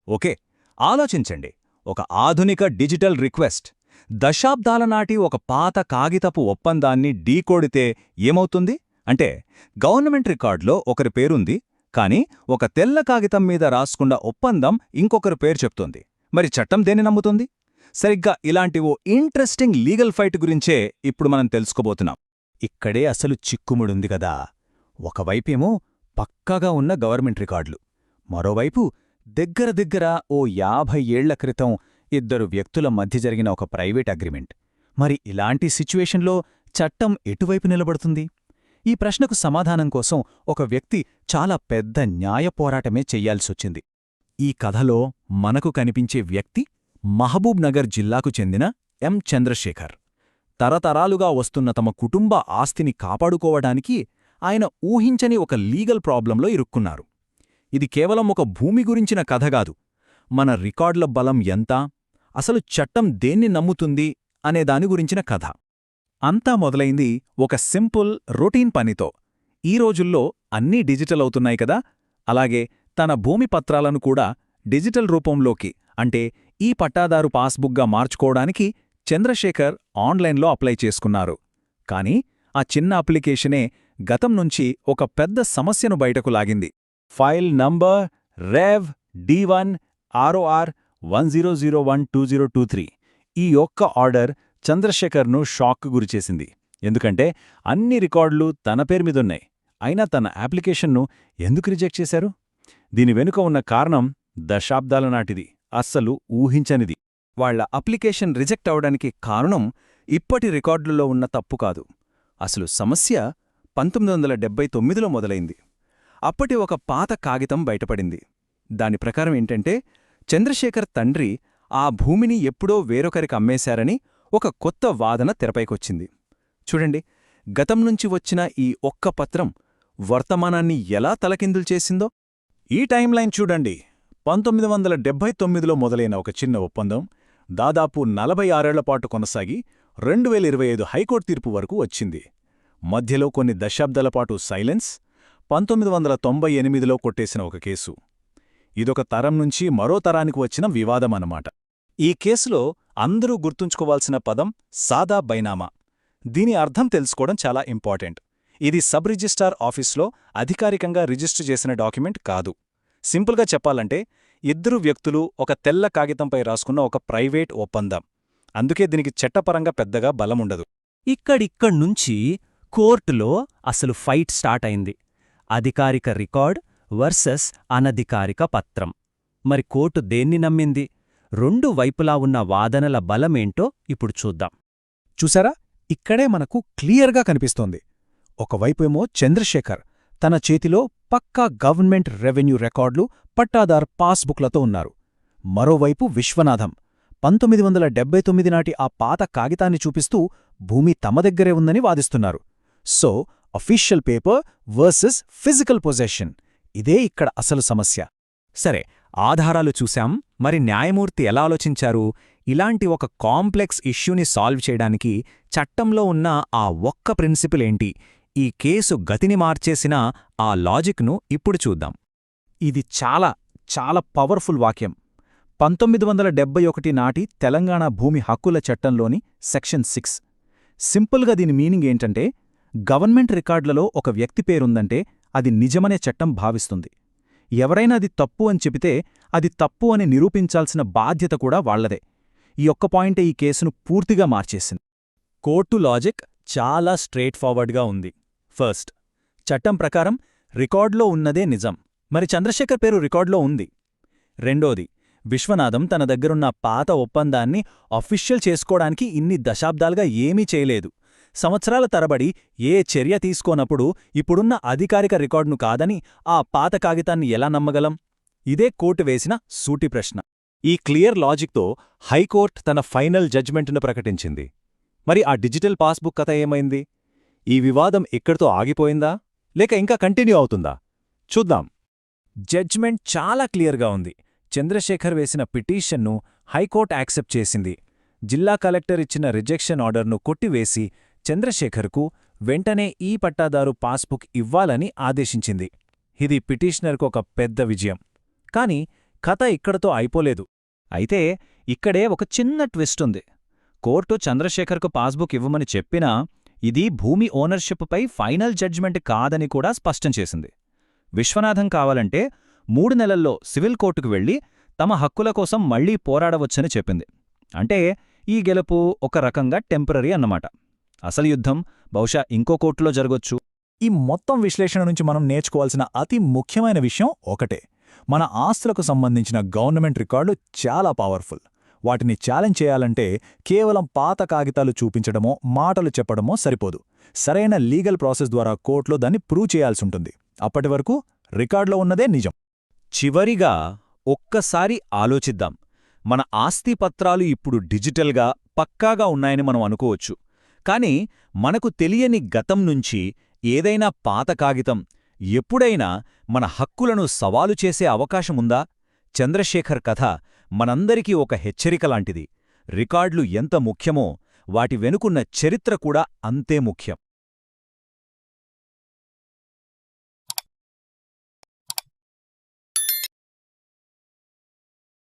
Okay, ఆలోచించండి. ఒక ఆధునిక డిజిటల్ రిక్వెస్ట్ దశాబ్దాల నాటి ఒక పాత కాగితపు ఒప్పందాన్ని డీకోడితే ఏమవుతుంది? అంటే గవర్నమెంట్ రికార్డులో ఒకరి పేరుంది, కాని ఒక తెల్ల కాగితం మీద రాసుకున్న ఒప్పందం ఇంకొకరి పేరు చెప్తోంది. మరి చట్టం దేన్ని నమ్ముతుంది? సరిగ్గా ఇలాంటి ఓ ఇంట్రెస్టింగ్ లీగల్ ఫైట్ గురించే ఇప్పుడు మనం తెలుసుకోబోతున్నాం. ఇక్కడే అసలు చిక్కుముడుంది కదా. ఒకవైపేమో పక్కాగా ఉన్న గవర్నమెంట్ రికార్డులు, మరోవైపు దగ్గర ఓ 50 ఏళ్ల క్రితం ఇద్దరు వ్యక్తుల మధ్య జరిగిన ఒక ప్రైవేట్ అగ్రిమెంట్. మరి ఇలాంటి సిచ్యువేషన్లో చట్టం ఎటువైపు నిలబడుతుంది? ఈ ప్రశ్నకు సమాధానం కోసం ఒక వ్యక్తి చాలా పెద్ద న్యాయ పోరాటమే చెయ్యాల్సొచ్చింది. ఈ కథలో మనకు కనిపించే వ్యక్తి మహబూబ్ నగర్ జిల్లాకు చెందిన ఎం. చంద్రశేఖర్. తరతరాలుగా వస్తున్న తమ కుటుంబ ఆస్తిని కాపాడుకోవడానికి ఆయన ఊహించని ఒక లీగల్ ప్రాబ్లంలో ఇరుక్కున్నారు. ఇది కేవలం ఒక భూమి గురించిన కథగాదు, మన రికార్డుల బలం ఎంత, అసలు చట్టం దేన్ని నమ్ముతుంది అనేదాని గురించిన కథ. అంతా మొదలైంది ఒక సింపుల్ రొటీన్ పనితో. ఈ రోజుల్లో అన్నీ డిజిటల్ అవుతున్నాయి కదా, అలాగే తన భూమి పత్రాలను కూడా డిజిటల్ రూపంలోకి, అంటే ఈ పట్టాదారు పాస్బుక్గా మార్చుకోవడానికి చంద్రశేఖర్ ఆన్లైన్లో అప్లై చేసుకున్నారు. కానీ ఆ చిన్న అప్లికేషనే గతం నుంచి ఒక పెద్ద సమస్యను బయటకు లాగింది. File number rev D1 ROR 10012023. ఈ ఒక్క ఆర్డర్ చంద్రశేఖర్ను షాక్కు గురిచేసింది. ఎందుకంటే అన్ని రికార్డులు తన పేరుమీదున్నాయి, అయినా తన అప్లికేషన్ను ఎందుకు రిజెక్ట్ చేశారు? దీని వెనుక ఉన్న కారణం దశాబ్దాల నాటిది, అస్సలు ఊహించనిది. వాళ్ల అప్లికేషన్ రిజెక్ట్ అవడానికి కారణం ఇప్పటి రికార్డులలో ఉన్న తప్పు కాదు. అసలు సమస్య 1979లో మొదలైంది. అప్పటి ఒక పాత కాగితం బయటపడింది. దాని ప్రకారం ఏంటంటే, చంద్రశేఖర్ తండ్రి ఆ భూమిని ఎప్పుడో వేరొకరికి అమ్మేశారని ఒక కొత్త వాదన తెరపైకొచ్చింది. చూడండి, గతం నుంచి వచ్చిన ఈ ఒక్క పత్రం వర్తమానాన్ని ఎలా తలకిందులు చేసిందో. ఈ టైంలైన్ చూడండి. 1979లో మొదలైన ఒక చిన్న ఒప్పందం దాదాపు 46 ఏళ్లపాటు కొనసాగి 2025 హైకోర్టు తీర్పు వరకు వచ్చింది. మధ్యలో కొన్ని దశాబ్దాలపాటు సైలెన్స్, 1998లో కొట్టేసిన ఒక కేసు. ఇదొక తరం నుంచి మరో తరానికి వచ్చిన వివాదమన్నమాట. ఈ కేసులో అందరూ గుర్తుంచుకోవాల్సిన పదం సాదా బైనామా. దీని అర్థం తెలుసుకోవడం చాలా ఇంపార్టెంట్. ఇది సబ్ రిజిస్ట్రార్ ఆఫీస్లో అధికారికంగా రిజిస్టర్ చేసిన డాక్యుమెంట్ కాదు. సింపుల్గా చెప్పాలంటే, ఇద్దరు వ్యక్తులు ఒక తెల్ల కాగితంపై రాసుకున్న ఒక ప్రైవేట్ ఒప్పందం. అందుకే దీనికి చట్టపరంగా పెద్దగా బలముండదు. ఇక్కడిక్కడ్నుంచి కోర్టులో అసలు ఫైట్ స్టార్ట్ అయింది. అధికారిక రికార్డ్ వర్సెస్ అనధికారిక పత్రం. మరి కోర్టు దేన్ని నమ్మింది? రెండు వైపులా ఉన్న వాదనల బలమేంటో ఇప్పుడు చూద్దాం. చూసారా, ఇక్కడే మనకు క్లియర్గా కనిపిస్తోంది. ఒకవైపేమో చంద్రశేఖర్ తన చేతిలో పక్కా గవర్నమెంట్ రెవెన్యూ రికార్డులు, పట్టాదార్ పాస్బుక్లతో ఉన్నారు. మరోవైపు విశ్వనాథం 1979 నాటి ఆ పాత కాగితాన్ని చూపిస్తూ భూమి తమ దగ్గరే ఉందని వాదిస్తున్నారు. So official paper versus physical possession, ఇదే ఇక్కడ అసలు సమస్య. సరే, ఆధారాలు చూశాం. మరి న్యాయమూర్తి ఎలా ఆలోచించారు? ఇలాంటి ఒక కాంప్లెక్స్ ఇష్యూని సాల్వ్ చేయడానికి చట్టంలో ఉన్న ఆ ఒక్క ప్రిన్సిపుల్ ఏంటి? ఈ కేసు గతిని మార్చేసిన ఆ లాజిక్ను ఇప్పుడు చూద్దాం. ఇది చాలా చాలా పవర్ఫుల్ వాక్యం. 1971 నాటి తెలంగాణ భూమి హక్కుల చట్టంలోని సెక్షన్ 6. సింపుల్గా దీని మీనింగ్ ఏంటంటే, గవర్నమెంట్ రికార్డులలో ఒక వ్యక్తి పేరుందంటే అది నిజమనే చట్టం భావిస్తుంది. ఎవరైనా అది తప్పు అని చెబితే అది తప్పు అని నిరూపించాల్సిన బాధ్యత కూడా వాళ్లదే. ఈ ఒక్క పాయింటే ఈ కేసును పూర్తిగా మార్చేసింది. కోర్టు లాజిక్ చాలా స్ట్రెయిట్ ఫార్వర్డ్గా ఉంది. ఫస్ట్, చట్టం ప్రకారం రికార్డులో ఉన్నదే నిజం. మరి చంద్రశేఖర్ పేరు రికార్డులో ఉంది. రెండోది, విశ్వనాథం తన దగ్గరున్న పాత ఒప్పందాన్ని అఫీషియల్ చేసుకోవడానికి ఇన్ని దశాబ్దాలుగా ఏమీ చేయలేదు. సంవత్సరాల తరబడి ఏ చర్య తీసుకోనప్పుడు ఇప్పుడున్న అధికారిక రికార్డును కాదని ఆ పాత కాగితాన్ని ఎలా నమ్మగలం? ఇదే కోర్టు వేసిన సూటి ప్రశ్న. ఈ క్లియర్ లాజిక్తో హైకోర్టు తన ఫైనల్ జడ్జ్మెంట్ను ప్రకటించింది. మరి ఆ డిజిటల్ పాస్బుక్ కథ ఏమైంది? ఈ వివాదం ఇక్కడితో ఆగిపోయిందా, లేక ఇంకా కంటిన్యూ అవుతుందా? చూద్దాం. జడ్జ్మెంట్ చాలా క్లియర్గా ఉంది. చంద్రశేఖర్ వేసిన పిటీషన్ను హైకోర్టు యాక్సెప్ట్ చేసింది. జిల్లా కలెక్టర్ ఇచ్చిన రిజెక్షన్ ఆర్డర్ను కొట్టివేసి చంద్రశేఖర్కు వెంటనే ఈ పట్టాదారు పాస్బుక్ ఇవ్వాలని ఆదేశించింది. ఇది పిటిషనర్కు ఒక పెద్ద విజయం. కాని కథ ఇక్కడతో అయిపోలేదు. అయితే ఇక్కడే ఒక చిన్న ట్విస్ట్ ఉంది. కోర్టు చంద్రశేఖర్కు పాస్బుక్ ఇవ్వమని చెప్పినా ఇది భూమి ఓనర్షిప్పై ఫైనల్ జడ్జిమెంట్ కాదని కూడా స్పష్టం చేసింది. విశ్వనాథం కావాలంటే 3 నెలల్లో సివిల్ కోర్టుకు వెళ్లి తమ హక్కుల కోసం మళ్లీ పోరాడవచ్చని చెప్పింది. అంటే ఈ గెలుపు ఒక రకంగా టెంపరరీ అన్నమాట. అసలు యుద్ధం బహుశా ఇంకో కోర్టులో జరగొచ్చు. ఈ మొత్తం విశ్లేషణ నుంచి మనం నేర్చుకోవాల్సిన అతి ముఖ్యమైన విషయం ఒకటే: మన ఆస్తులకు సంబంధించిన గవర్నమెంట్ రికార్డులు చాలా పవర్ఫుల్. వాటిని ఛాలెంజ్ చేయాలంటే కేవలం పాత కాగితాలు చూపించడమో మాటలు చెప్పడమో సరిపోదు. సరైన లీగల్ ప్రాసెస్ ద్వారా కోర్టులో దాన్ని ప్రూవ్ చేయాల్సుంటుంది. అప్పటి వరకు రికార్డులో ఉన్నదే నిజం. చివరిగా ఒక్కసారి ఆలోచిద్దాం. మన ఆస్తిపత్రాలు ఇప్పుడు డిజిటల్గా పక్కాగా ఉన్నాయని మనం అనుకోవచ్చు. కాని మనకు తెలియని గతం నుంచి ఏదైనా పాత కాగితం ఎప్పుడైనా మన హక్కులను సవాలు చేసే అవకాశముందా? చంద్రశేఖర్ కథ మనందరికీ ఒక హెచ్చరికలాంటిది. రికార్డులు ఎంత ముఖ్యమో వాటి వెనుకున్న చరిత్ర కూడా అంతే ముఖ్యం.